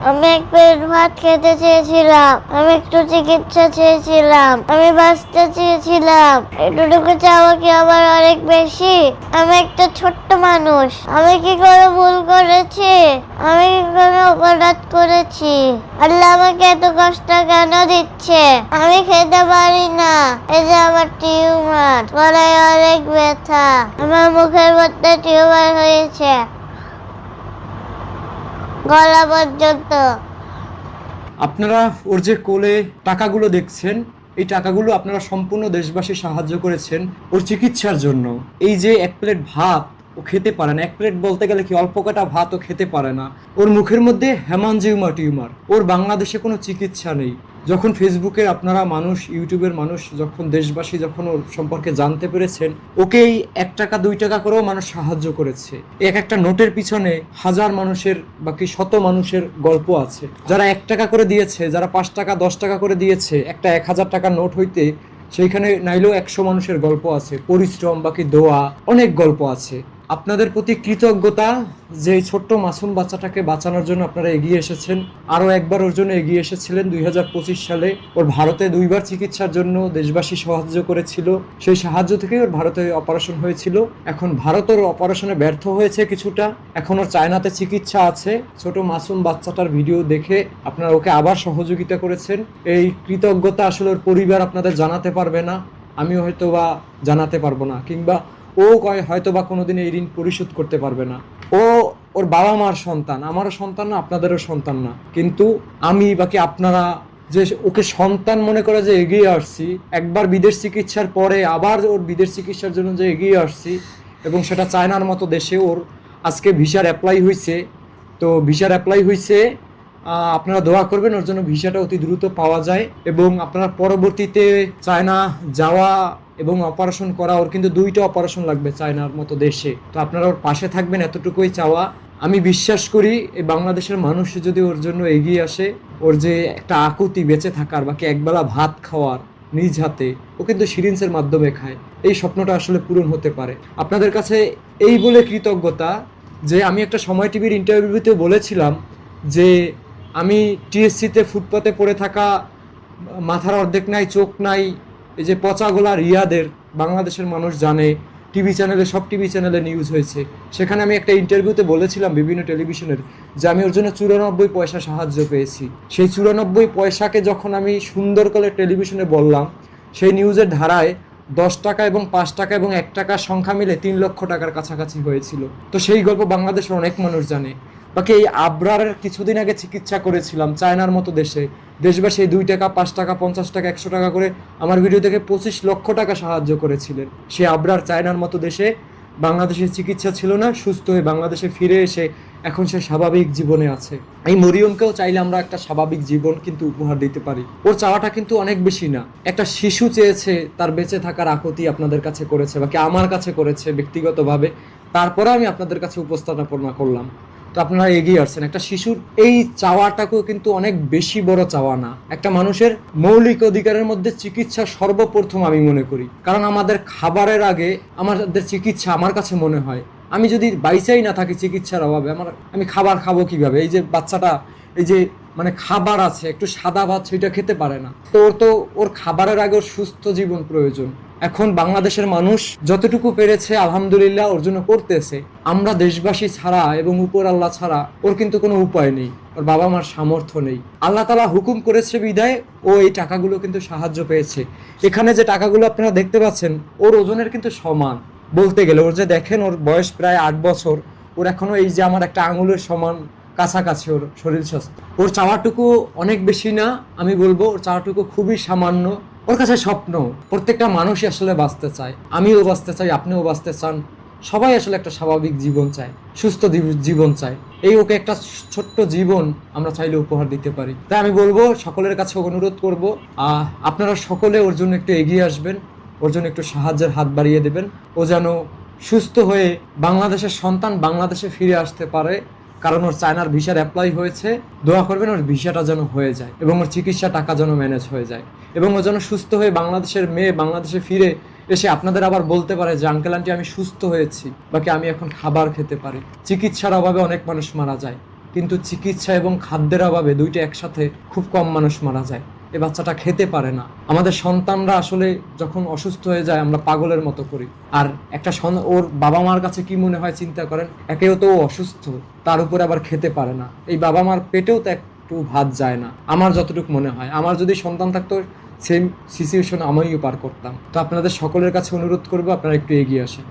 আমি এক প্লেট ভাত খেতে চেয়েছিলাম, আমি একটু চিকিৎসা চেয়েছিলাম, আমি বাঁচতে চেয়েছিলাম। এটুকু চাওয়া কি আবার অনেক বেশি? আমি একটা ছোট্ট মানুষ, আমি কি করে ভুল করেছি? আমি কি কোনো অপরাধ করেছি? আল্লাহ আমাকে এত কষ্ট কেন দিচ্ছে? আমি খেতে পারি না, এই যে আমার টিউমার, গলায় অনেক ব্যথা, আমার মুখের মধ্যে টিউমার হয়েছে গলা পর্যন্ত। আপনারা ওর যে কোলে টাকাগুলো দেখছেন, এই টাকাগুলো আপনারা সম্পূর্ণ দেশবাসী সাহায্য করেছেন ওর চিকিৎসার জন্য। এই যে এক প্লেট ভাত ও খেতে পারে না, এক প্লেট বলতে গেলে কি অল্প কটা ভাত ও খেতে পারে না, ওর মুখের মধ্যে হেমানজিওমা টিউমার, ওর বাংলাদেশে কোনো চিকিৎসা নেই। যখন ফেসবুকে আপনারা মানুষ, ইউটিউবের মানুষ, যখন দেশবাসী যখন ওর সম্পর্কে জানতে পেরেছেন, ওকেই 1 টাকা 2 টাকা করেও মানুষ সাহায্য করেছে। এক একটা নোটের পিছনে হাজার মানুষের বাকি শত মানুষের গল্প আছে, যারা 1 টাকা করে দিয়েছে, যারা 5 টাকা 10 টাকা করে দিয়েছে। একটা 1000 টাকার নোট হইতে সেইখানে নাইলেও 100 মানুষের গল্প আছে, পরিশ্রম বাকি দোয়া, অনেক গল্প আছে। আপনাদের প্রতি কৃতজ্ঞতা যে এই ছোট্ট মাসুম বাচ্চাটাকে বাঁচানোর জন্য আপনারা এগিয়ে এসেছেন। আরও একবার ওর জন্য এগিয়ে এসেছিলেন 2025 সালে। ওর ভারতে 2বার চিকিৎসার জন্য দেশবাসী সাহায্য করেছিল, সেই সাহায্য থেকেই ওর ভারতে অপারেশন হয়েছিল। এখন ভারতের অপারেশনে ব্যর্থ হয়েছে কিছুটা, এখন ওর চায়নাতে চিকিৎসা আছে। ছোট মাসুম বাচ্চাটার ভিডিও দেখে আপনারা ওকে আবার সহযোগিতা করেছেন। এই কৃতজ্ঞতা আসলে ওর পরিবার আপনাদের জানাতে পারবে না, আমিও হয়তো বা জানাতে পারবো না, কিংবা ও হয়তো বা কোনোদিন এই ঋণ পরিশোধ করতে পারবে না। ও ওর বাবা মার সন্তান, আমারও সন্তান না, আপনাদেরও সন্তান না, কিন্তু আমি বাকি আপনারা যে ওকে সন্তান মনে করে যে এগিয়ে আসছি, একবার বিদেশ চিকিৎসার পরে আবার ওর বিদেশ চিকিৎসার জন্য যে এগিয়ে আসছি, এবং সেটা চায়নার মতো দেশে ওর আজকে ভিসার অ্যাপ্লাই হয়েছে। তো ভিসার অ্যাপ্লাই হয়েছে, আপনারা দোয়া করবেন ওর জন্য ভিসাটা অতি দ্রুত পাওয়া যায়, এবং আপনারা পরবর্তীতে চায়না যাওয়া এবং অপারেশন করা, ওর কিন্তু 2টা অপারেশন লাগবে চায়নার মতো দেশে। তো আপনারা ওর পাশে থাকবেন, এতটুকুই চাওয়া। আমি বিশ্বাস করি এই বাংলাদেশের মানুষ যদি ওর জন্য এগিয়ে আসে, ওর যে একটা আকুতি বেঁচে থাকার বাকি একবেলা ভাত খাওয়ার নিজ হাতে, ও কিন্তু সিরিঞ্জের মাধ্যমে খায়, এই স্বপ্নটা আসলে পূরণ হতে পারে। আপনাদের কাছে এই বলে কৃতজ্ঞতা যে আমি একটা সময় টিভির ইন্টারভিউতে বলেছিলাম যে আমি টিএসসিতে ফুটপাতে পড়ে থাকা, মাথার অর্ধেক নাই, চোখ নাই, এই যে পচাগোলা রিয়াদের, বাংলাদেশের মানুষ জানে, টিভি চ্যানেলে, সব টিভি চ্যানেলে নিউজ হয়েছে। সেখানে আমি একটা ইন্টারভিউতে বলেছিলাম বিভিন্ন টেলিভিশনের, যে আমি ওর জন্য 94 পয়সা সাহায্য পেয়েছি। সেই 94 পয়সাকে যখন আমি সুন্দর করে টেলিভিশনে বললাম, সেই নিউজের ধারায় 10 টাকা এবং 5 টাকা এবং 1 টাকার সংখ্যা মিলে 3 লক্ষ টাকার কাছাকাছি হয়েছিল। তো সেই গল্প বাংলাদেশের অনেক মানুষ জানে। বাকি এই আবরারের কিছুদিন আগে চিকিৎসা করেছিলাম চায়নার মতো দেশে, দেশবাসী 2 টাকা 5 টাকা 50 টাকা 100 টাকা করে আমার ভিডিও থেকে 25 লক্ষ টাকা সাহায্য করেছিলেন। সে আবরার চায়নার মতো দেশে, বাংলাদেশের চিকিৎসা ছিল না, সুস্থ হয়ে বাংলাদেশে ফিরে এসে এখন সে স্বাভাবিক জীবনে আছে। এই মরিয়মকেও চাইলে আমরা একটা স্বাভাবিক জীবন কিন্তু উপহার দিতে পারি। ওর চাওয়াটা কিন্তু অনেক বেশি না, একটা শিশু চেয়েছে তার বেঁচে থাকার আকুতি আপনাদের কাছে করেছে, বাকি আমার কাছে করেছে ব্যক্তিগতভাবে, তারপরে আমি আপনাদের কাছে উপস্থাপনা করলাম। তো আপনারা এগিয়ে আসছেন। একটা শিশুর এই চাওয়াটাকেও কিন্তু অনেক বেশি বড় চাওয়া না। একটা মানুষের মৌলিক অধিকারের মধ্যে চিকিৎসা সর্বপ্রথম আমি মনে করি, কারণ আমাদের খাবারের আগে আমাদের চিকিৎসা আমার কাছে মনে হয়। আমি যদি বাইচাই না থাকি চিকিৎসার অভাবে, আমি খাবার খাবো কিভাবে? এই যে বাচ্চাটা, এই যে মানে খাবার আছে, একটু সাদা ভাত সেটা খেতে পারে না, তো ওর খাবারের আগে ওর সুস্থ জীবন প্রয়োজন। এখন বাংলাদেশের মানুষ যতটুকু পেরেছে আলহামদুলিল্লাহ ওর জন্য করতেছে। আমরা দেশবাসী ছাড়া এবং উপর আল্লাহ ছাড়া ওর কিন্তু কোনো উপায় নেই, ওর বাবা মার সামর্থ্য নেই। আল্লাহ তাআলা হুকুম করেছে বিধায় ও এই টাকাগুলো কিন্তু সাহায্য পেয়েছে। এখানে যে টাকাগুলো আপনারা দেখতে পাচ্ছেন, ওর ওজনের কিন্তু সমান বলতে গেলে। ওর যে দেখেন, ওর বয়স প্রায় 8 বছর, ওর এখনো এই যে আমার একটা আঙুলের সমান কাছাকাছি ওর শরীর স্বাস্থ্য। ওর চাওয়াটুকু অনেক বেশি না, আমি বলবো ওর চাওয়াটুকু খুবই সামান্য। ওর কাছে স্বপ্ন, প্রত্যেকটা মানুষই আসলে বাঁচতে চায়, আমিও বাঁচতে চাই, আপনিও বাঁচতে চান, সবাই আসলে একটা স্বাভাবিক জীবন চায়, সুস্থ জীবন চায়। এই ওকে একটা ছোট্ট জীবন আমরা চাইলে উপহার দিতে পারি। তাই আমি বলবো, সকলের কাছে অনুরোধ করব, আপনারা সকলে ওর জন্য একটু এগিয়ে আসবেন, ওর জন্য একটু সাহায্যের হাত বাড়িয়ে দেবেন। ও যেন সুস্থ হয়ে বাংলাদেশের সন্তান বাংলাদেশে ফিরে আসতে পারে, কারণ ওর চায়নার ভিসার অ্যাপ্লাই হয়েছে। দোয়া করবেন ওর ভিসাটা যেন হয়ে যায় এবং ওর চিকিৎসা টাকা যেন ম্যানেজ হয়ে যায়, এবং ও যেন সুস্থ হয়ে বাংলাদেশের মেয়ে বাংলাদেশে ফিরে এসে আপনাদের আবার বলতে পারে যে আঙ্কেল আন্টি আমি সুস্থ হয়েছি, বাকি আমি এখন খাবার খেতে পারি। চিকিৎসার অভাবে অনেক মানুষ মারা যায়, কিন্তু চিকিৎসা এবং খাদ্যের অভাবে দুইটা একসাথে খুব কম মানুষ মারা যায়। এই বাচ্চাটা খেতে পারে না। আমাদের সন্তানরা আসলে যখন অসুস্থ হয়ে যায় আমরা পাগলের মতো করি। আর একটা ওর বাবা মার কাছে কি মনে হয় চিন্তা করেন, একেও তো ও অসুস্থ, তার উপরে আবার খেতে পারে না। এই বাবা মার পেটেও তো একটু ভাত যায় না, আমার যতটুকু মনে হয়। আমার যদি সন্তান থাকতো সেম সিচুয়েশন আমিও পার করতাম। তো আপনাদের সকলের কাছে অনুরোধ করবো আপনারা একটু এগিয়ে আসেন।